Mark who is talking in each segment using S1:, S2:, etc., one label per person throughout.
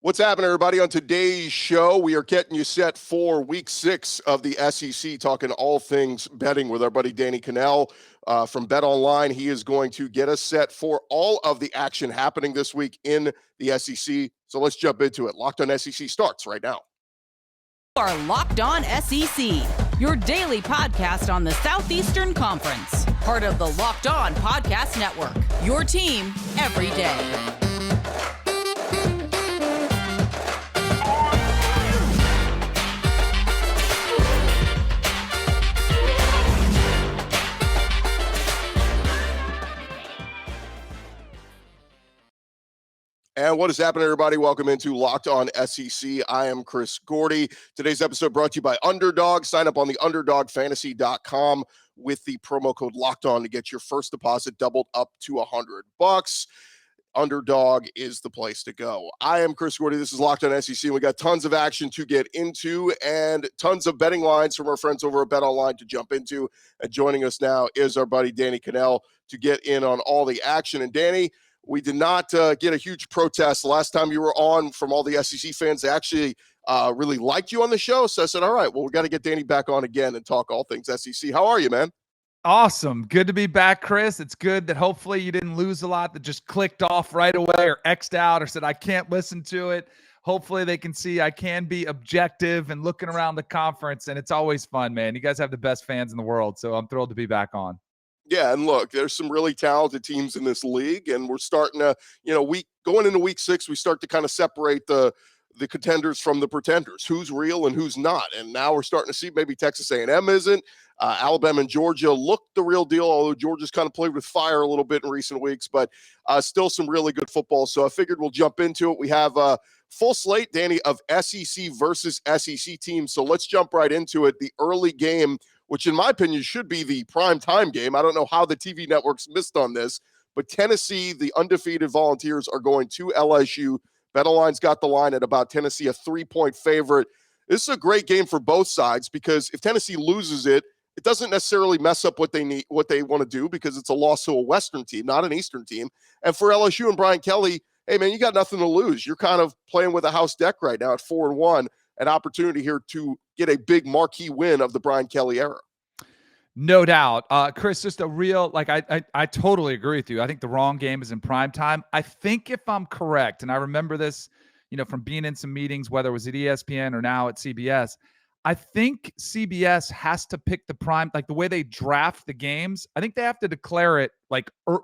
S1: What's happening, everybody? On today's show, we are getting you set for week 6 of the SEC, talking all things betting with our buddy Danny Kanell from BetOnline. He is going to get us set for all of the action happening this week in the SEC. So let's jump into it. Locked on SEC starts right now.
S2: You are Locked On SEC, your daily podcast on the Southeastern Conference. Part of the Locked On Podcast Network, your team every day.
S1: And what is happening, everybody? Welcome into Locked On SEC. I am Chris Gordy. Today's episode brought to you by Underdog. Sign up on the UnderdogFantasy.com with the promo code Locked On to get your first deposit doubled up to $100. Underdog is the place to go. I am Chris Gordy. This is Locked On SEC. We got tons of action to get into and tons of betting lines from our friends over at BetOnline to jump into. And joining us now is our buddy Danny Kanell to get in on all the action. And Danny, we did not get a huge protest the last time you were on from all the SEC fans. They actually really liked you on the show. So I said, all right, well, we got to get Danny back on again and talk all things SEC. How are you, man?
S3: Awesome. Good to be back, Chris. It's good that hopefully you didn't lose a lot that just clicked off right away or X'd out or said, I can't listen to it. Hopefully they can see I can be objective and looking around the conference. And it's always fun, man. You guys have the best fans in the world. So I'm thrilled to be back on.
S1: Yeah, and look, there's some really talented teams in this league, and we're starting to, going into week 6, we start to kind of separate the contenders from the pretenders, who's real and who's not. And now we're starting to see maybe Texas A&M isn't. Alabama and Georgia look the real deal, although Georgia's kind of played with fire a little bit in recent weeks, but still some really good football. So I figured we'll jump into it. We have a full slate, Danny, of SEC versus SEC teams. So let's jump right into it. The early game, which in my opinion should be the prime time game. I don't know how the TV networks missed on this, but Tennessee, the undefeated Volunteers, are going to LSU. BetOnline's got the line at about Tennessee, a 3-point favorite. This is a great game for both sides because if Tennessee loses it, it doesn't necessarily mess up what they need, what they want to do, because it's a loss to a Western team, not an Eastern team. And for LSU and Brian Kelly, hey man, you got nothing to lose. You're kind of playing with a house deck right now at 4-1. An opportunity here to get a big marquee win of the Brian Kelly era.
S3: No doubt. Chris, just a real, I totally agree with you. I think the wrong game is in prime time. I think if I'm correct, and I remember this, from being in some meetings, whether it was at ESPN or now at CBS, I think CBS has to pick the prime, like the way they draft the games. I think they have to declare it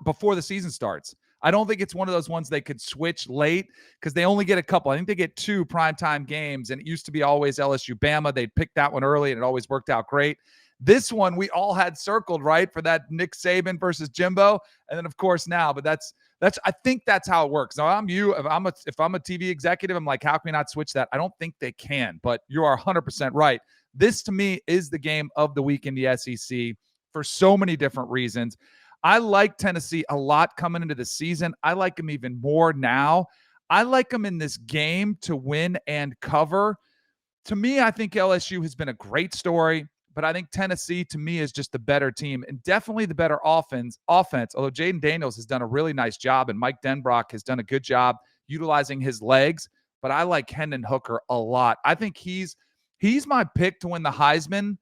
S3: before the season starts. I don't think it's one of those ones they could switch late because they only get a couple. I think they get 2 primetime games, and it used to be always LSU-Bama. They'd pick that one early, and it always worked out great. This one we all had circled, right, for that Nick Saban versus Jimbo, and then of course now. But that's I think that's how it works. Now if I'm a TV executive, I'm like, how can we not switch that? I don't think they can, but you are 100% right. This to me is the game of the week in the SEC for so many different reasons. I like Tennessee a lot coming into the season. I like them even more now. I like them in this game to win and cover. To me, I think LSU has been a great story. But I think Tennessee, to me, is just the better team and definitely the better offense, although Jaden Daniels has done a really nice job and Mike Denbrock has done a good job utilizing his legs. But I like Hendon Hooker a lot. I think he's my pick to win the Heisman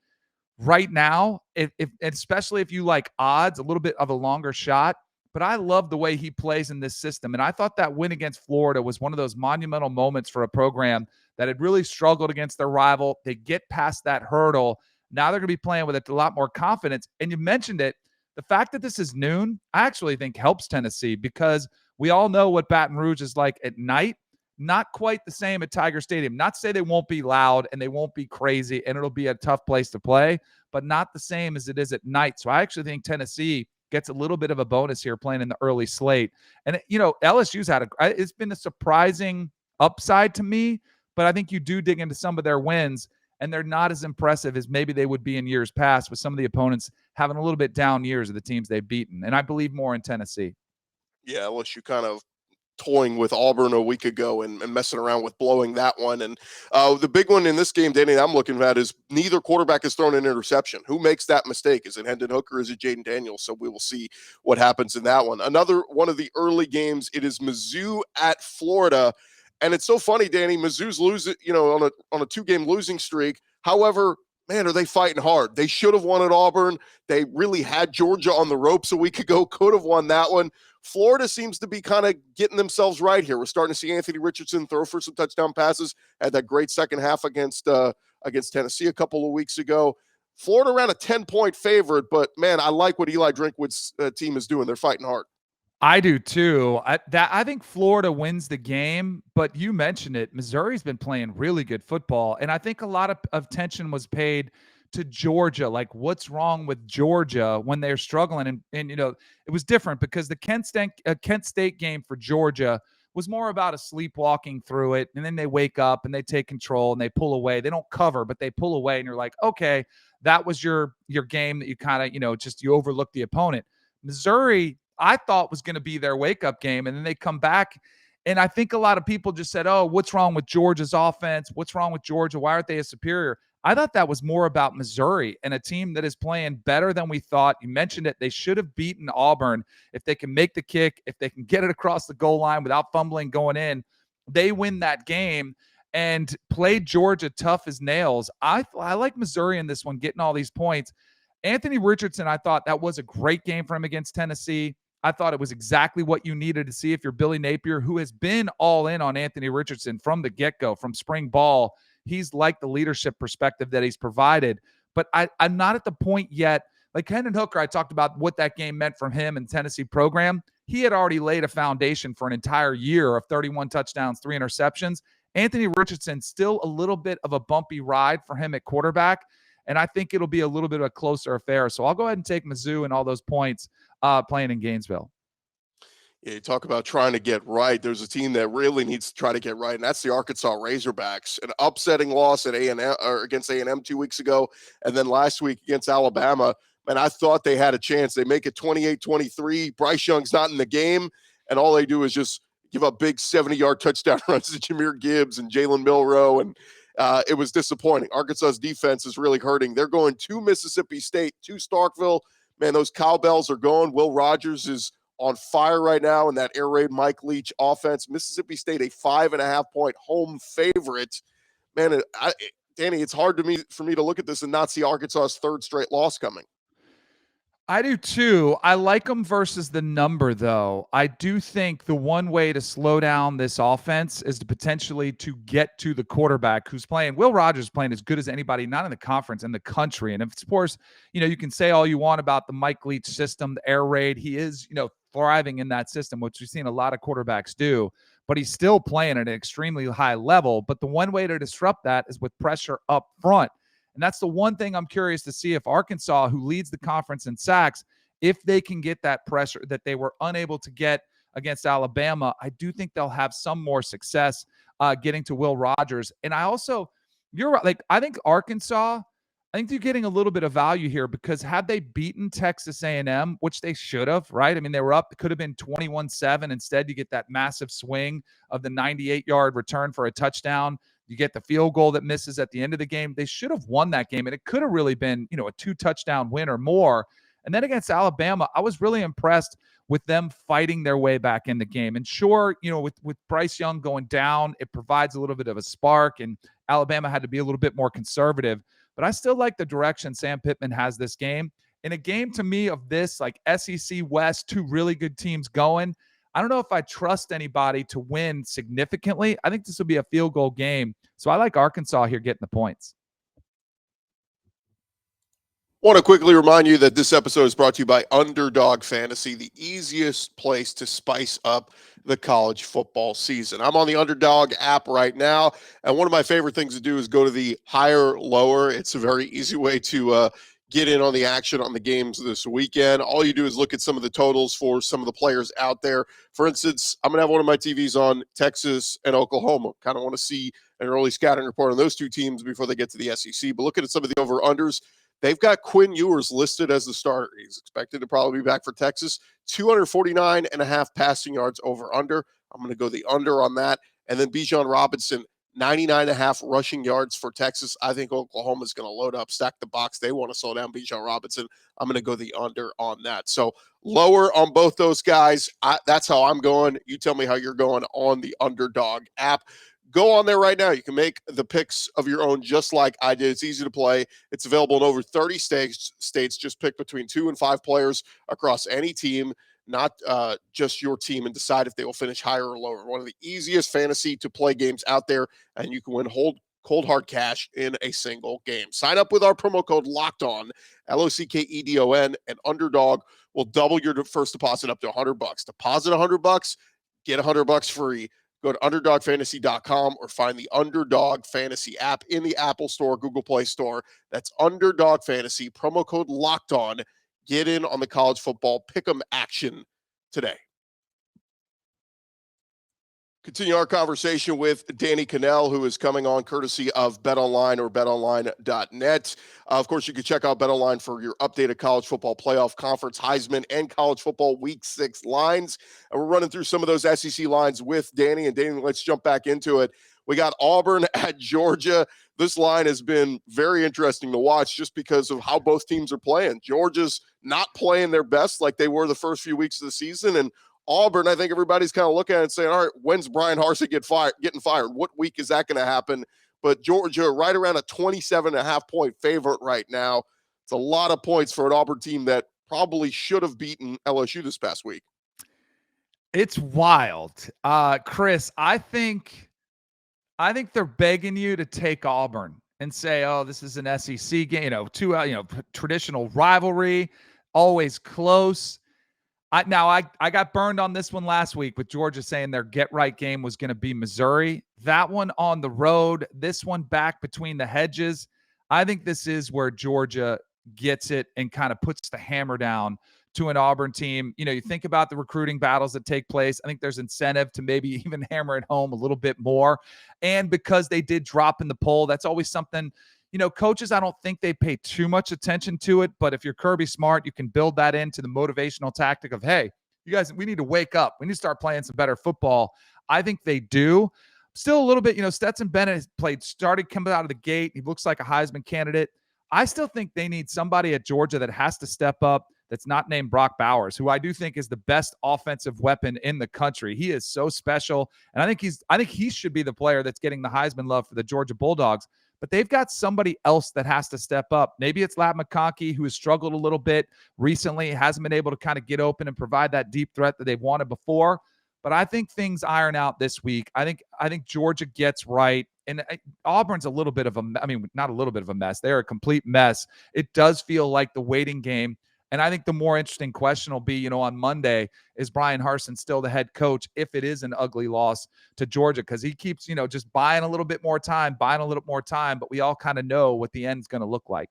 S3: right now, if especially if you like odds, a little bit of a longer shot. But I love the way he plays in this system. And I thought that win against Florida was one of those monumental moments for a program that had really struggled against their rival. They get past that hurdle. Now they're going to be playing with a lot more confidence. And you mentioned it, the fact that this is noon, I actually think helps Tennessee because we all know what Baton Rouge is like at night. Not quite the same at Tiger Stadium. Not to say they won't be loud and they won't be crazy and it'll be a tough place to play, but not the same as it is at night. So I actually think Tennessee gets a little bit of a bonus here playing in the early slate. And, LSU's it's been a surprising upside to me, but I think you do dig into some of their wins and they're not as impressive as maybe they would be in years past with some of the opponents having a little bit down years of the teams they've beaten. And I believe more in Tennessee.
S1: Yeah, LSU kind of toying with Auburn a week ago and messing around with blowing that one. And the big one in this game, Danny, I'm looking at is neither quarterback has thrown an interception. Who makes that mistake? Is it Hendon Hooker? Is it Jaden Daniels? So we will see what happens in that one. Another one of the early games, it is Mizzou at Florida. And it's so funny, Danny. Mizzou's losing, on a 2-game losing streak. However, man, are they fighting hard? They should have won at Auburn. They really had Georgia on the ropes a week ago. Could have won that one. Florida seems to be kind of getting themselves right here. We're starting to see Anthony Richardson throw for some touchdown passes. Had that great second half against Tennessee a couple of weeks ago. Florida around a 10-point favorite, but man, I like what Eli Drinkwood's team is doing. They're fighting hard.
S3: I do too. I think Florida wins the game, but you mentioned it. Missouri's been playing really good football, and I think a lot of attention was paid to Georgia. Like, what's wrong with Georgia when they're struggling? And it was different because the Kent State game for Georgia was more about a sleepwalking through it, and then they wake up and they take control and they pull away. They don't cover, but they pull away, and you're like, okay, that was your game that you kind of you overlook the opponent. Missouri, I thought was going to be their wake-up game, and then they come back, and I think a lot of people just said, oh, what's wrong with Georgia's offense? What's wrong with Georgia? Why aren't they a superior? I thought that was more about Missouri and a team that is playing better than we thought. You mentioned it. They should have beaten Auburn. If they can make the kick, if they can get it across the goal line without fumbling going in, they win that game and played Georgia tough as nails. I like Missouri in this one, getting all these points. Anthony Richardson, I thought that was a great game for him against Tennessee. I thought it was exactly what you needed to see if you're Billy Napier, who has been all in on Anthony Richardson from the get-go, from spring ball. He's liked the leadership perspective that he's provided. But I'm not at the point yet. Like Hendon Hooker, I talked about what that game meant from him and Tennessee program. He had already laid a foundation for an entire year of 31 touchdowns, 3 interceptions. Anthony Richardson, still a little bit of a bumpy ride for him at quarterback. And I think it'll be a little bit of a closer affair. So I'll go ahead and take Mizzou and all those points playing in Gainesville.
S1: Yeah, you talk about trying to get right. There's a team that really needs to try to get right, and that's the Arkansas Razorbacks. An upsetting loss at A&M or against A&M 2 weeks ago, and then last week against Alabama. Man, I thought they had a chance. They make it 28-23. Bryce Young's not in the game, and all they do is just give up big 70-yard touchdown runs to Jahmyr Gibbs and Jalen Milroe, and it was disappointing. Arkansas's defense is really hurting. They're going to Mississippi State, to Starkville. Man, those cowbells are going. Will Rogers is on fire right now in that air raid Mike Leach offense. Mississippi State, a 5.5-point home favorite. Man, Danny, it's hard for me to look at this and not see Arkansas's 3rd straight loss coming.
S3: I do too. I like them versus the number, though. I do think the one way to slow down this offense is to potentially to get to the quarterback who's playing. Will Rogers playing as good as anybody, not in the conference, in the country. And of course, you can say all you want about the Mike Leach system, the air raid. He is, thriving in that system, which we've seen a lot of quarterbacks do. But he's still playing at an extremely high level. But the one way to disrupt that is with pressure up front. And that's the one thing I'm curious to see if Arkansas, who leads the conference in sacks, if they can get that pressure that they were unable to get against Alabama. I do think they'll have some more success getting to Will Rogers. And you're right. Like, I think Arkansas, I think they're getting a little bit of value here because had they beaten Texas A&M, which they should have, right? I mean, they were up. It could have been 21-7. Instead, you get that massive swing of the 98-yard return for a touchdown. You get the field goal that misses at the end of the game. They should have won that game, and it could have really been, a 2-touchdown win or more. And then against Alabama, I was really impressed with them fighting their way back in the game. And sure, with Bryce Young going down, it provides a little bit of a spark, and Alabama had to be a little bit more conservative. But I still like the direction Sam Pittman has this game. In a game, to me, of this, like SEC West, 2 really good teams going, I don't know if I trust anybody to win significantly. I think this will be a field goal game. So I like Arkansas here getting the points.
S1: I want to quickly remind you that this episode is brought to you by Underdog Fantasy, the easiest place to spice up the college football season. I'm on the Underdog app right now, and one of my favorite things to do is go to the higher lower. It's a very easy way to get in on the action on the games this weekend. All you do is look at some of the totals for some of the players out there. For instance, I'm going to have one of my TVs on Texas and Oklahoma. Kind of want to see an early scouting report on those 2 teams before they get to the SEC. But looking at some of the over-unders, they've got Quinn Ewers listed as the starter. He's expected to probably be back for Texas. 249.5 passing yards over-under. I'm going to go the under on that. And then Bijan Robinson, 99.5 rushing yards for Texas. I think Oklahoma's going to load up, stack the box. They want to slow down Bijan Robinson. I'm going to go the under on that. So lower on both those guys. That's how I'm going. You tell me how you're going on the Underdog app. Go on there right now. You can make the picks of your own just like I did. It's easy to play. It's available in over 30 states. Just pick between 2 and 5 players across any team, not just your team, and decide if they will finish higher or lower. One of the easiest fantasy to play games out there, and you can win cold hard cash in a single game. Sign up with our promo code LOCKEDON, LOCKEDON, and Underdog will double your first deposit up to $100. Deposit $100, get $100 free. Go to UnderdogFantasy.com or find the Underdog Fantasy app in the Apple Store, Google Play Store. That's Underdog Fantasy, promo code Locked On. Get in on the college football pick'em action today. Continue our conversation with Danny Kanell, who is coming on courtesy of BetOnline or betonline.net. Of course, you can check out BetOnline for your updated college football playoff, conference, Heisman, and college football week 6 lines. And we're running through some of those SEC lines with Danny. And Danny, let's jump back into it. We got Auburn at Georgia. This line has been very interesting to watch just because of how both teams are playing. Georgia's not playing their best like they were the first few weeks of the season, and Auburn, I think everybody's kind of looking at it and saying, all right, when's Brian Harsin getting fired? What week is that going to happen? But Georgia, right around a 27.5-point favorite right now. It's a lot of points for an Auburn team that probably should have beaten LSU this past week.
S3: It's wild. Chris, I think they're begging you to take Auburn and say, oh, this is an SEC game, traditional rivalry, always close. I got burned on this one last week with Georgia saying their get-right game was going to be Missouri. That one on the road, this one back between the hedges. I think this is where Georgia gets it and kind of puts the hammer down to an Auburn team. You think about the recruiting battles that take place. I think there's incentive to maybe even hammer it home a little bit more. And because they did drop in the poll, that's always something – coaches, I don't think they pay too much attention to it, but if you're Kirby Smart, you can build that into the motivational tactic of, hey, you guys, we need to wake up. We need to start playing some better football. I think they do. Still a little bit, Stetson Bennett has started coming out of the gate. He looks like a Heisman candidate. I still think they need somebody at Georgia that has to step up that's not named Brock Bowers, who I do think is the best offensive weapon in the country. He is so special, and I think he should be the player that's getting the Heisman love for the Georgia Bulldogs. But they've got somebody else that has to step up. Maybe it's Ladd McConkey, who has struggled a little bit recently, hasn't been able to kind of get open and provide that deep threat that they've wanted before. But I think things iron out this week. I think Georgia gets right. And Auburn's a little bit of not a little bit of a mess. They're a complete mess. It does feel like the waiting game. And I think the more interesting question will be, on Monday, is Brian Harsin still the head coach if it is an ugly loss to Georgia? Because he keeps, just buying a little bit more time, but we all kind of know what the end's going to look like.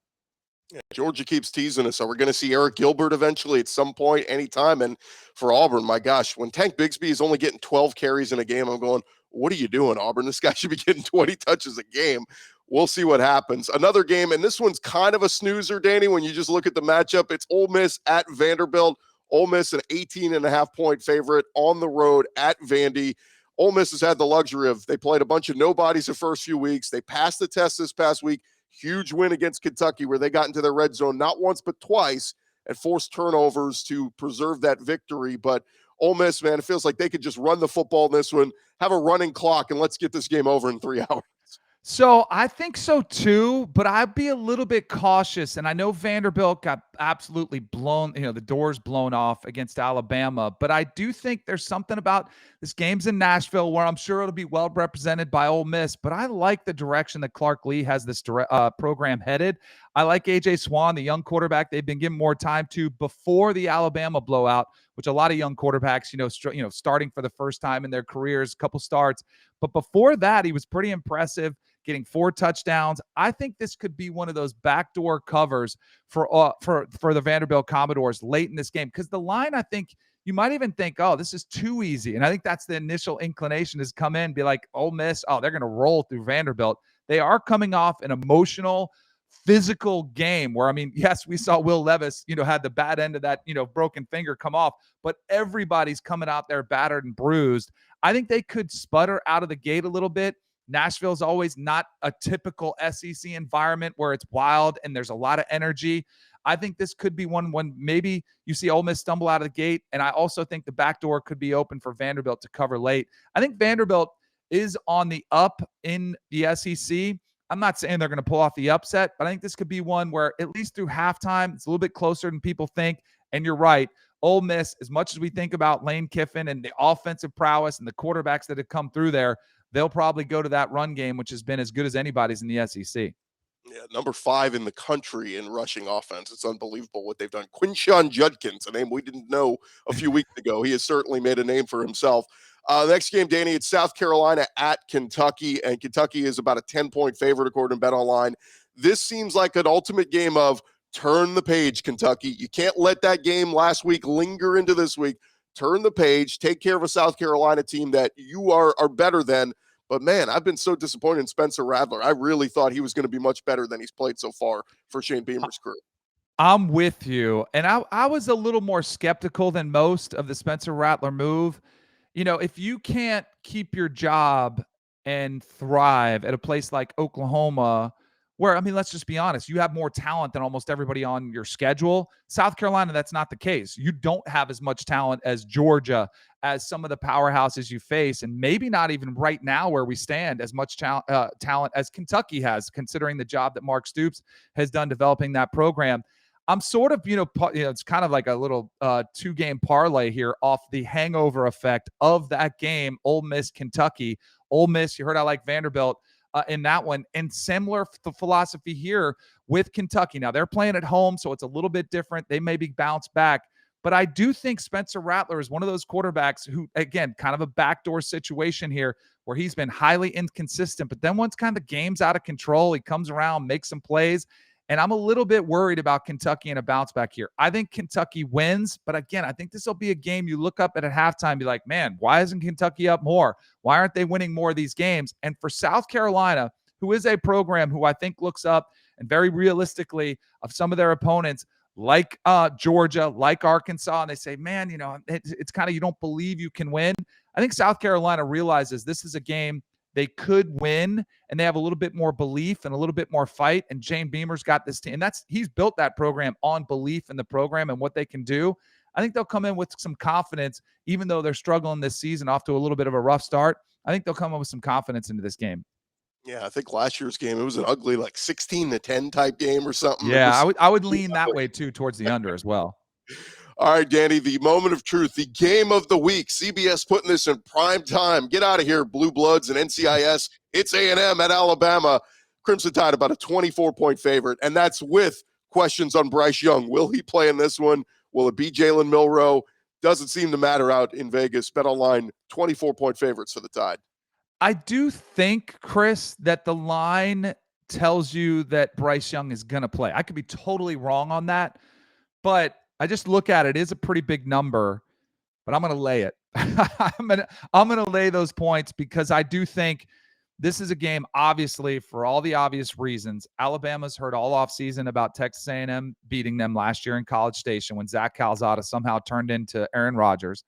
S1: Yeah, Georgia keeps teasing us. So we're going to see Eric Gilbert eventually at some point, anytime. And for Auburn, my gosh, when Tank Bigsby is only getting 12 carries in a game, I'm going, what are you doing, Auburn? This guy should be getting 20 touches a game. We'll see what happens. Another game, and this one's kind of a snoozer, Danny, when you just look at the matchup. It's Ole Miss at Vanderbilt. Ole Miss, an 18.5-point favorite on the road at Vandy. Ole Miss has had the luxury of, they played a bunch of nobodies the first few weeks. They passed the test this past week. Huge win against Kentucky where they got into the red zone not once but twice and forced turnovers to preserve that victory. But Ole Miss, man, it feels like they could just run the football in this one, have a running clock, and let's get this game over in 3 hours.
S3: So I think so too, but I'd be a little bit cautious. And I know Vanderbilt got absolutely blown, the doors blown off against Alabama, but I do think there's something about this game's in Nashville where I'm sure it'll be well represented by Ole Miss, but I like the direction that Clark Lee has this program headed. I like AJ Swan, the young quarterback they've been giving more time to before the Alabama blowout, which a lot of young quarterbacks, starting for the first time in their careers, a couple starts. But before that, he was pretty impressive, getting 4 touchdowns. I think this could be one of those backdoor covers for the Vanderbilt Commodores late in this game, because the line, I think you might even think, oh, this is too easy. And I think that's the initial inclination, is come in, be like, Ole Miss, oh, they're going to roll through Vanderbilt. They are coming off an emotional, physical game where, yes, we saw Will Levis, had the bad end of that, broken finger come off, but everybody's coming out there battered and bruised. I think they could sputter out of the gate a little bit. Nashville's always not a typical SEC environment where it's wild and there's a lot of energy. I think this could be one when maybe you see Ole Miss stumble out of the gate, and I also think the back door could be open for Vanderbilt to cover late. I think Vanderbilt is on the up in the SEC. I'm not saying they're going to pull off the upset, but I think this could be one where at least through halftime, it's a little bit closer than people think. And you're right. Ole Miss, as much as we think about Lane Kiffin and the offensive prowess and the quarterbacks that have come through there, they'll probably go to that run game, which has been as good as anybody's in the SEC.
S1: Yeah, number 5 in the country in rushing offense. It's unbelievable what they've done. Quinshon Judkins, a name we didn't know a few weeks ago. He has certainly made a name for himself. Next game, Danny, it's South Carolina at Kentucky, and Kentucky is about a 10-point favorite according to BetOnline. This seems like an ultimate game of turn the page, Kentucky. You can't let that game last week linger into this week. Turn the page, take care of a South Carolina team that you are better than. But, man, I've been so disappointed in Spencer Rattler. I really thought he was going to be much better than he's played so far for Shane Beamer's crew.
S3: I'm with you. And I was a little more skeptical than most of the Spencer Rattler move. You know, if you can't keep your job and thrive at a place like Oklahoma, where, I mean, let's just be honest, you have more talent than almost everybody on your schedule. South Carolina, that's not the case. You don't have as much talent as Georgia, as some of the powerhouses you face, and maybe not even right now where we stand as much talent as Kentucky has, considering the job that Mark Stoops has done developing that program. I'm sort of, it's kind of like a little 2-game parlay here off the hangover effect of that game, Ole Miss, Kentucky. Ole Miss, you heard I like Vanderbilt in that one. And similar philosophy here with Kentucky. Now, they're playing at home, so it's a little bit different. They maybe bounce back. But I do think Spencer Rattler is one of those quarterbacks who, again, kind of a backdoor situation here where he's been highly inconsistent. But then once kind of the game's out of control, he comes around, makes some plays. And I'm a little bit worried about Kentucky and a bounce back here. I think Kentucky wins, but again, I think this will be a game you look up at halftime and be like, man, why isn't Kentucky up more? Why aren't they winning more of these games? And for South Carolina, who is a program who I think looks up and very realistically of some of their opponents, like Georgia, like Arkansas, and they say, man, it's kind of, you don't believe you can win. I think South Carolina realizes this is a game they could win, and they have a little bit more belief and a little bit more fight. And Shane Beamer's got this team, and he's built that program on belief in the program and what they can do. I think they'll come in with some confidence, even though they're struggling this season off to a little bit of a rough start. I think they'll come in with some confidence into this game.
S1: Yeah, I think last year's game, it was an ugly, like 16-10 type game or something.
S3: Yeah, I would lean that way too, towards the under as well.
S1: All right, Danny, the moment of truth, the game of the week. CBS putting this in prime time. Get out of here, Blue Bloods and NCIS. It's A&M at Alabama. Crimson Tide about a 24-point favorite, and that's with questions on Bryce Young. Will he play in this one? Will it be Jalen Milroe? Doesn't seem to matter out in Vegas. BetOnline, 24-point favorites for the Tide.
S3: I do think, Chris, that the line tells you that Bryce Young is going to play. I could be totally wrong on that, but I just look at it. It is a pretty big number, but I'm going to lay it. I'm going to lay those points because I do think this is a game, obviously, for all the obvious reasons. Alabama's heard all offseason about Texas A&M beating them last year in College Station when Zach Calzada somehow turned into Aaron Rodgers.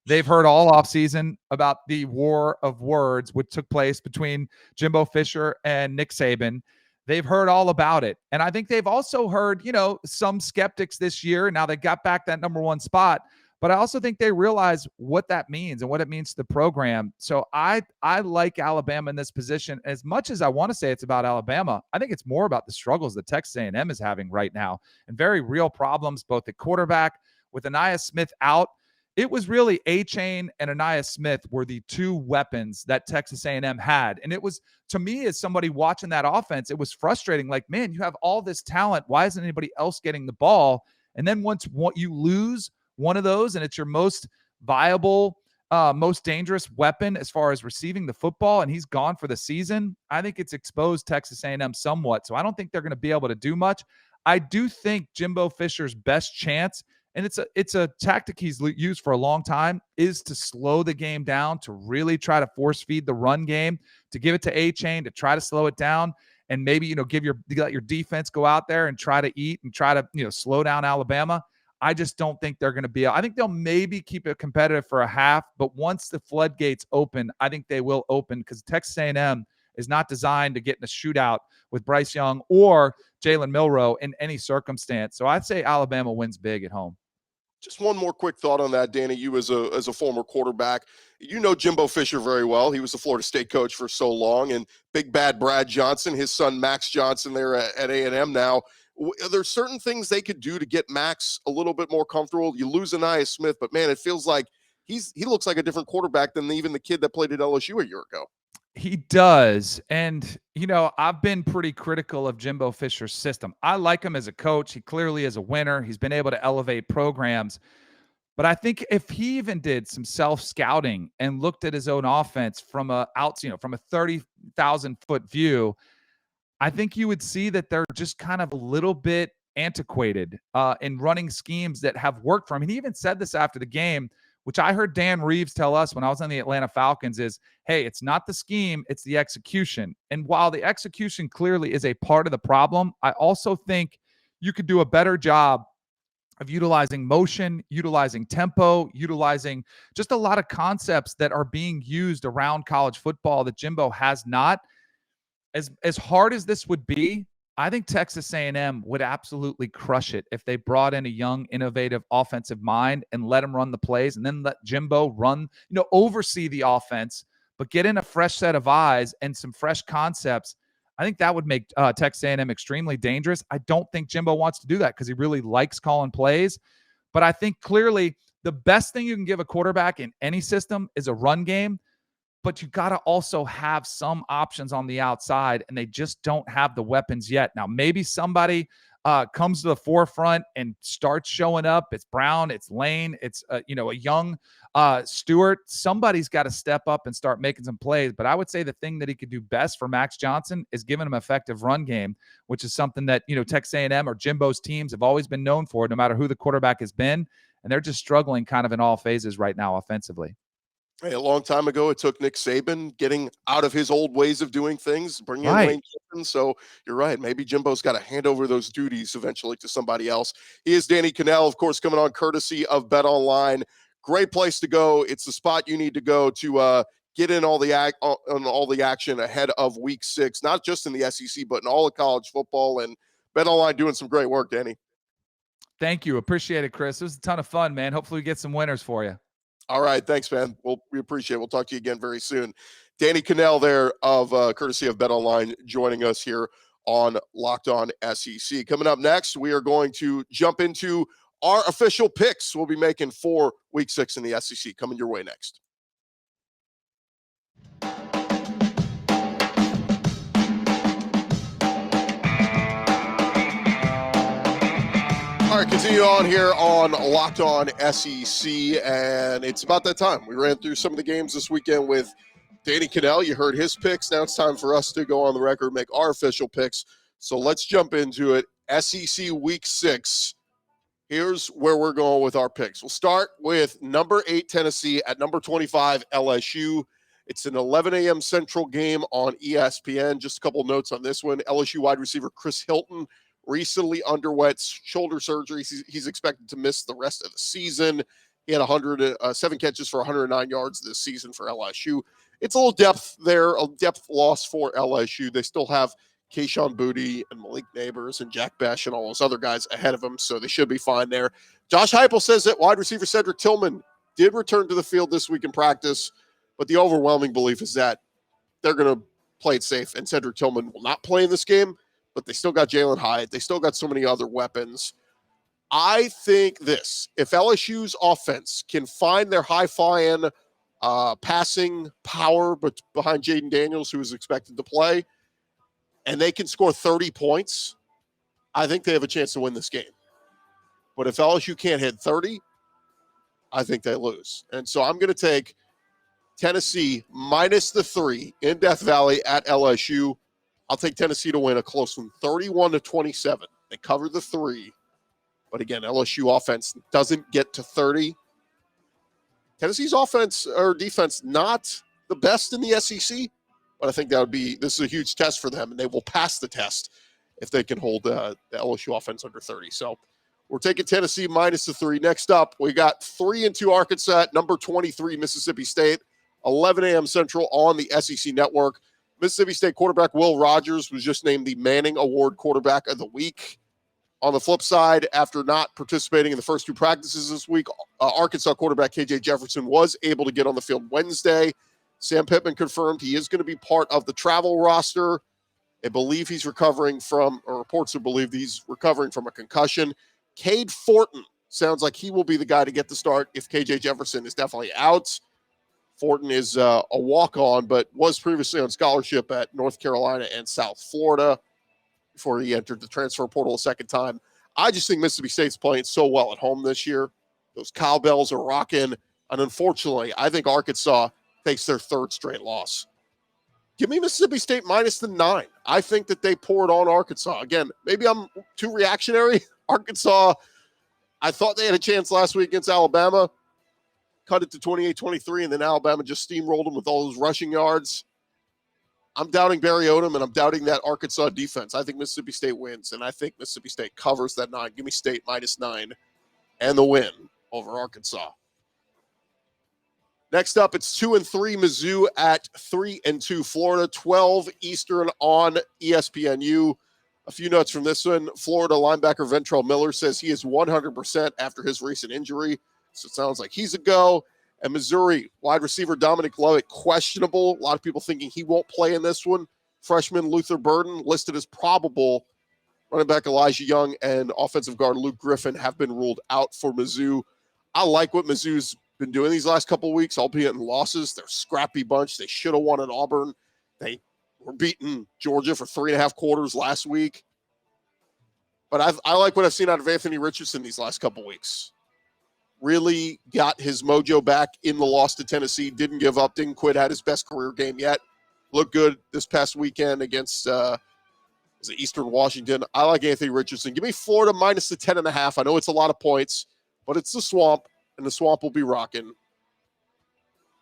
S3: They've heard all offseason about the war of words which took place between Jimbo Fisher and Nick Saban. They've heard all about it. And I think they've also heard, some skeptics this year. Now they got back that number 1 spot, but I also think they realize what that means and what it means to the program. So I like Alabama in this position. As much as I want to say it's about Alabama, I think it's more about the struggles that Texas A&M is having right now and very real problems, both at quarterback with Anaya Smith out. It was really A-Chain and Anaya Smith were the 2 weapons that Texas A&M had. And it was, to me, as somebody watching that offense, it was frustrating. Like, man, you have all this talent. Why isn't anybody else getting the ball? And then once you lose one of those and it's your most viable, most dangerous weapon as far as receiving the football, and he's gone for the season, I think it's exposed Texas A&M somewhat. So I don't think they're going to be able to do much. I do think Jimbo Fisher's best chance, and it's a tactic he's used for a long time, is to slow the game down, to really try to force feed the run game, to give it to A-Chain, to try to slow it down, and maybe, let your defense go out there and try to eat and try to, slow down Alabama. I just don't think they're going to be. I think they'll maybe keep it competitive for a half, but once the floodgates open, I think they will open because Texas A&M is not designed to get in a shootout with Bryce Young or Jalen Milroe in any circumstance. So I'd say Alabama wins big at home.
S1: Just one more quick thought on that, Danny. You as a former quarterback, you know Jimbo Fisher very well. He was the Florida State coach for so long, and Big Bad Brad Johnson, his son Max Johnson there at A&M now. Are there certain things they could do to get Max a little bit more comfortable? You lose Anaya Smith, but man, it feels like he looks like a different quarterback than even the kid that played at LSU a year ago.
S3: He does. And, I've been pretty critical of Jimbo Fisher's system. I like him as a coach. He clearly is a winner. He's been able to elevate programs. But I think if he even did some self-scouting and looked at his own offense from a 30,000-foot view, I think you would see that they're just kind of a little bit antiquated in running schemes that have worked for him. And he even said this after the game, which I heard Dan Reeves tell us when I was on the Atlanta Falcons is, hey, it's not the scheme, it's the execution. And while the execution clearly is a part of the problem, I also think you could do a better job of utilizing motion, utilizing tempo, utilizing just a lot of concepts that are being used around college football that Jimbo has not. As hard as this would be, I think Texas A&M would absolutely crush it if they brought in a young, innovative offensive mind and let him run the plays and then let Jimbo run, oversee the offense, but get in a fresh set of eyes and some fresh concepts. I think that would make Texas A&M extremely dangerous. I don't think Jimbo wants to do that because he really likes calling plays. But I think clearly the best thing you can give a quarterback in any system is a run game. But you got to also have some options on the outside, and they just don't have the weapons yet. Now, maybe somebody comes to the forefront and starts showing up. It's Brown, it's Lane, it's a young Stewart. Somebody's got to step up and start making some plays. But I would say the thing that he could do best for Max Johnson is giving him an effective run game, which is something that Texas A&M or Jimbo's teams have always been known for, no matter who the quarterback has been. And they're just struggling kind of in all phases right now offensively.
S1: Hey, a long time ago, it took Nick Saban getting out of his old ways of doing things, bringing in Lane Kiffin. So you're right. Maybe Jimbo's got to hand over those duties eventually to somebody else. He is Danny Kanell, of course, coming on courtesy of BetOnline. Great place to go. It's the spot you need to go to get in all the action ahead of Week 6, not just in the SEC, but in all of college football. And BetOnline doing some great work, Danny.
S3: Thank you. Appreciate it, Chris. It was a ton of fun, man. Hopefully we get some winners for you.
S1: All right. Thanks, man. We appreciate it. We'll talk to you again very soon. Danny Kanell there of courtesy of BetOnline joining us here on Locked On SEC. Coming up next, we are going to jump into our official picks we'll be making for Week 6 in the SEC. Coming your way next. All right, continue on here on Locked On SEC, and it's about that time. We ran through some of the games this weekend with Danny Kanell. You heard his picks. Now it's time for us to go on the record, make our official picks. So let's jump into it. SEC Week 6. Here's where we're going with our picks. We'll start with number 8 Tennessee at number 25 LSU. It's an 11 a.m. Central game on ESPN. Just a couple notes on this one. LSU wide receiver Chris Hilton recently underwent shoulder surgery. He's expected to miss the rest of the season. He had 7 catches for 109 yards this season for LSU. It's a little depth there, a depth loss for LSU. They still have Kayshon Boutte and Malik Neighbors and Jack Besh and all those other guys ahead of them, so they should be fine there. Josh Heupel says that wide receiver Cedric Tillman did return to the field this week in practice, but the overwhelming belief is that they're going to play it safe, and Cedric Tillman will not play in this game. But they still got Jalen Hyatt. They still got so many other weapons. I think this, if LSU's offense can find their high-flying passing power but behind Jaden Daniels, who is expected to play, and they can score 30 points, I think they have a chance to win this game. But if LSU can't hit 30, I think they lose. And so I'm going to take Tennessee minus the 3 in Death Valley at LSU. I'll take Tennessee to win a close one, 31-27. They cover the 3. But again, LSU offense doesn't get to 30. Tennessee's offense or defense, not the best in the SEC, but I think this is a huge test for them, and they will pass the test if they can hold the LSU offense under 30. So we're taking Tennessee minus the 3. Next up, we got 3-2 Arkansas at number 23 Mississippi State, 11 a.m. Central on the SEC Network. Mississippi State quarterback Will Rogers was just named the Manning Award Quarterback of the Week. On the flip side, after not participating in the first two practices this week, Arkansas quarterback KJ Jefferson was able to get on the field Wednesday. Sam Pittman confirmed he is going to be part of the travel roster. They believe he's recovering from, or reports are believed he's recovering from a concussion. Cade Fortin sounds like he will be the guy to get the start if KJ Jefferson is definitely out. Fortin is a walk-on, but was previously on scholarship at North Carolina and South Florida before he entered the transfer portal a second time. I just think Mississippi State's playing so well at home this year. Those cowbells are rocking. And unfortunately, I think Arkansas takes their third straight loss. Give me Mississippi State minus the 9. I think that they poured on Arkansas. Again, maybe I'm too reactionary. Arkansas, I thought they had a chance last week against Alabama. Cut it to 28-23, and then Alabama just steamrolled them with all those rushing yards. I'm doubting Barry Odom, and I'm doubting that Arkansas defense. I think Mississippi State wins, and I think Mississippi State covers that 9. Give me State minus 9 and the win over Arkansas. Next up, it's 2-3 Mizzou at 3-2 Florida, 12 Eastern on ESPNU. A few notes from this one. Florida linebacker Ventrell Miller says he is 100% after his recent injury, so it sounds like he's a go. And Missouri wide receiver Dominic Lovett, questionable. A lot of people thinking he won't play in this one. Freshman Luther Burden listed as probable. Running back Elijah Young and offensive guard Luke Griffin have been ruled out for Mizzou. I like what Mizzou's been doing these last couple of weeks, albeit in losses. They're a scrappy bunch. They should have won at Auburn. They were beating Georgia for 3.5 quarters last week. But I like what I've seen out of Anthony Richardson these last couple of weeks. Really got his mojo back in the loss to Tennessee. Didn't give up, didn't quit, had his best career game yet. Looked good this past weekend against Eastern Washington. I like Anthony Richardson. Give me Florida minus the 10.5. I know it's a lot of points, but it's the Swamp, and the Swamp will be rocking.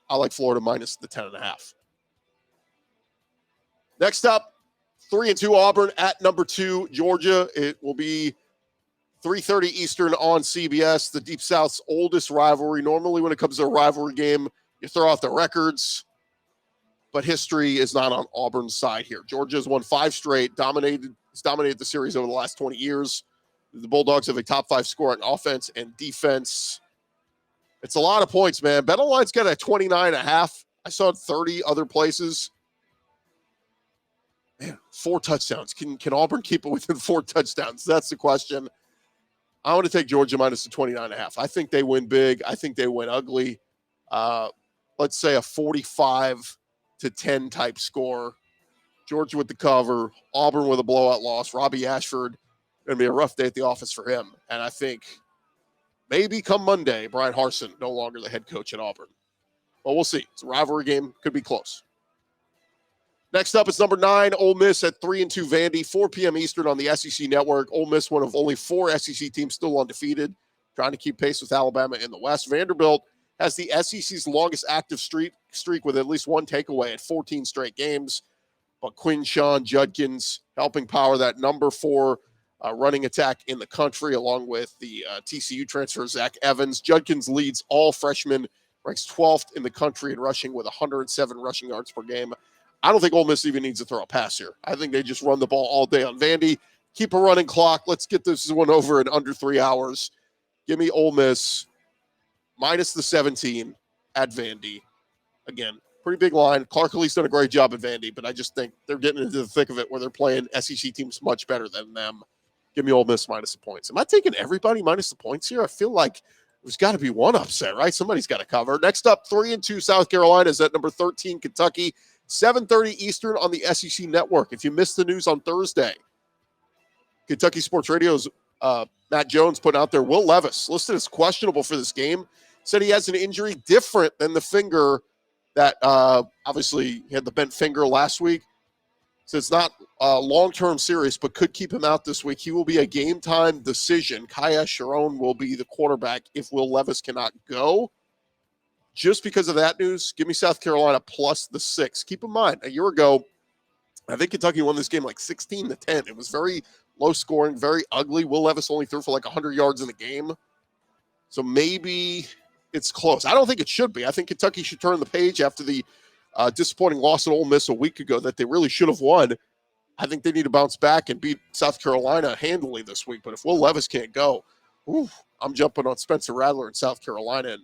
S1: I like Florida minus the 10.5. Next up, 3-2 Auburn at number 2 Georgia. It will be 3:30 Eastern on CBS, the Deep South's oldest rivalry. Normally when it comes to a rivalry game, you throw out the records, but history is not on Auburn's side here. Georgia has won 5 straight, dominated the series over the last 20 years. The Bulldogs have a top 5 score on offense and defense. It's a lot of points, man. BetOnline's got a 29.5. I saw it 30 other places. Man, 4 touchdowns. Can Auburn keep it within 4 touchdowns? That's the question. I want to take Georgia minus the 29.5. I think they win big. I think they win ugly. Let's say a 45-10 type score. Georgia with the cover. Auburn with a blowout loss. Robbie Ashford, going to be a rough day at the office for him. And I think maybe come Monday, Brian Harsin, no longer the head coach at Auburn. Well, we'll see. It's a rivalry game. Could be close. Next up is number 9, Ole Miss at 3-2 Vandy, 4 p.m. Eastern on the SEC Network. Ole Miss, one of only 4 SEC teams still undefeated, trying to keep pace with Alabama in the West. Vanderbilt has the SEC's longest active streak with at least 1 takeaway at 14 straight games. But Quinshon Judkins helping power that number 4 running attack in the country, along with the TCU transfer Zach Evans. Judkins leads all freshmen, ranks 12th in the country in rushing with 107 rushing yards per game. I don't think Ole Miss even needs to throw a pass here. I think they just run the ball all day on Vandy. Keep a running clock. Let's get this one over in under 3 hours. Give me Ole Miss minus the 17 at Vandy. Again, pretty big line. Clark Lee's done a great job at Vandy, but I just think they're getting into the thick of it where they're playing SEC teams much better than them. Give me Ole Miss minus the points. Am I taking everybody minus the points here? I feel like there's got to be one upset, right? Somebody's got to cover. Next up, 3-2 South Carolina is at number 13 Kentucky. 7:30 Eastern on the SEC Network. If you missed the news on Thursday, Kentucky Sports Radio's Matt Jones put out there Will Levis, listed as questionable for this game, said he has an injury different than the finger that obviously he had the bent finger last week. So it's not long-term serious, but could keep him out this week. He will be a game-time decision. Kaya Sharon will be the quarterback if Will Levis cannot go. Just because of that news, give me South Carolina plus the 6. Keep in mind, a year ago, I think Kentucky won this game like 16-10. It was very low scoring, very ugly. Will Levis only threw for like 100 yards in the game. So maybe it's close. I don't think it should be. I think Kentucky should turn the page after the disappointing loss at Ole Miss a week ago that they really should have won. I think they need to bounce back and beat South Carolina handily this week. But if Will Levis can't go, I'm jumping on Spencer Rattler in South Carolina and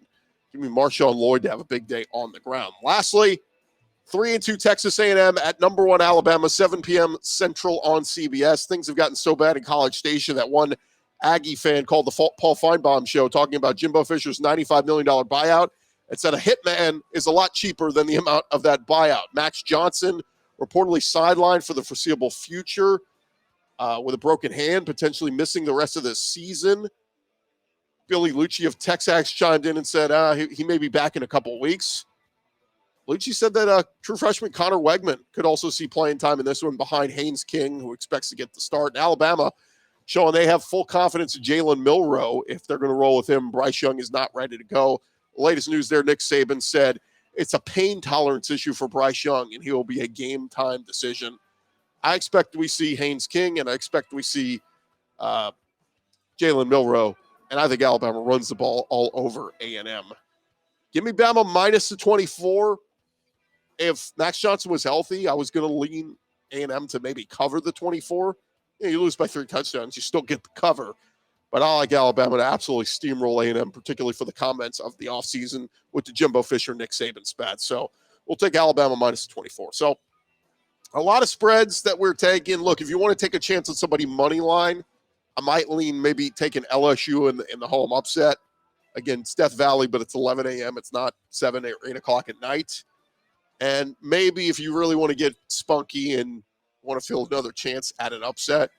S1: give me Marshawn Lloyd to have a big day on the ground. Lastly, 3-2 Texas A&M at number 1 Alabama, 7 p.m. Central on CBS. Things have gotten so bad in College Station that one Aggie fan called the Paul Feinbaum show talking about Jimbo Fisher's $95 million buyout. It said a hitman is a lot cheaper than the amount of that buyout. Max Johnson reportedly sidelined for the foreseeable future with a broken hand, potentially missing the rest of the season. Billy Lucci of Texas chimed in and said he may be back in a couple of weeks. Lucci said that true freshman Connor Wegman could also see playing time in this one behind Haynes King, who expects to get the start. And Alabama showing they have full confidence in Jalen Milroe if they're going to roll with him. Bryce Young is not ready to go. The latest news there, Nick Saban said it's a pain tolerance issue for Bryce Young, and he will be a game-time decision. I expect we see Haynes King, and I expect we see Jalen Milroe, and I think Alabama runs the ball all over A&M. Give me Bama minus the 24. If Max Johnson was healthy, I was going to lean A&M to maybe cover the 24. You lose by 3 touchdowns, you still get the cover. But I like Alabama to absolutely steamroll A&M, particularly for the comments of the offseason with the Jimbo Fisher, Nick Saban spat. So we'll take Alabama minus 24. So a lot of spreads that we're taking. Look, if you want to take a chance on somebody money line, I might lean maybe taking LSU in the home upset. Again, it's Death Valley, but it's 11 a.m. It's not 7 or 8 o'clock at night. And maybe if you really want to get spunky and want to feel another chance at an upset,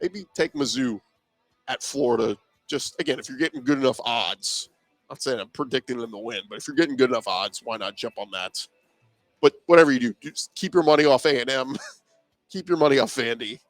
S1: maybe take Mizzou at Florida. Just, again, if you're getting good enough odds. I'm not saying I'm predicting them to win, but if you're getting good enough odds, why not jump on that? But whatever you do, just keep your money off A&M. Keep your money off Vandy.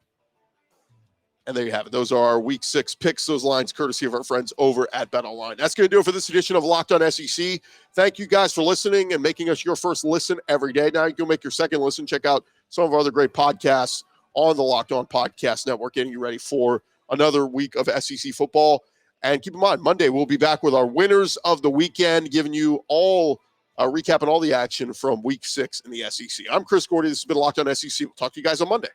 S1: And there you have it. Those are our Week 6 picks. Those lines courtesy of our friends over at BetOnline. That's going to do it for this edition of Locked On SEC. Thank you guys for listening and making us your first listen every day. Now you can make your second listen. Check out some of our other great podcasts on the Locked On Podcast Network, getting you ready for another week of SEC football. And keep in mind, Monday we'll be back with our winners of the weekend, giving you all recapping all the action from Week 6 in the SEC. I'm Chris Gordy. This has been Locked On SEC. We'll talk to you guys on Monday.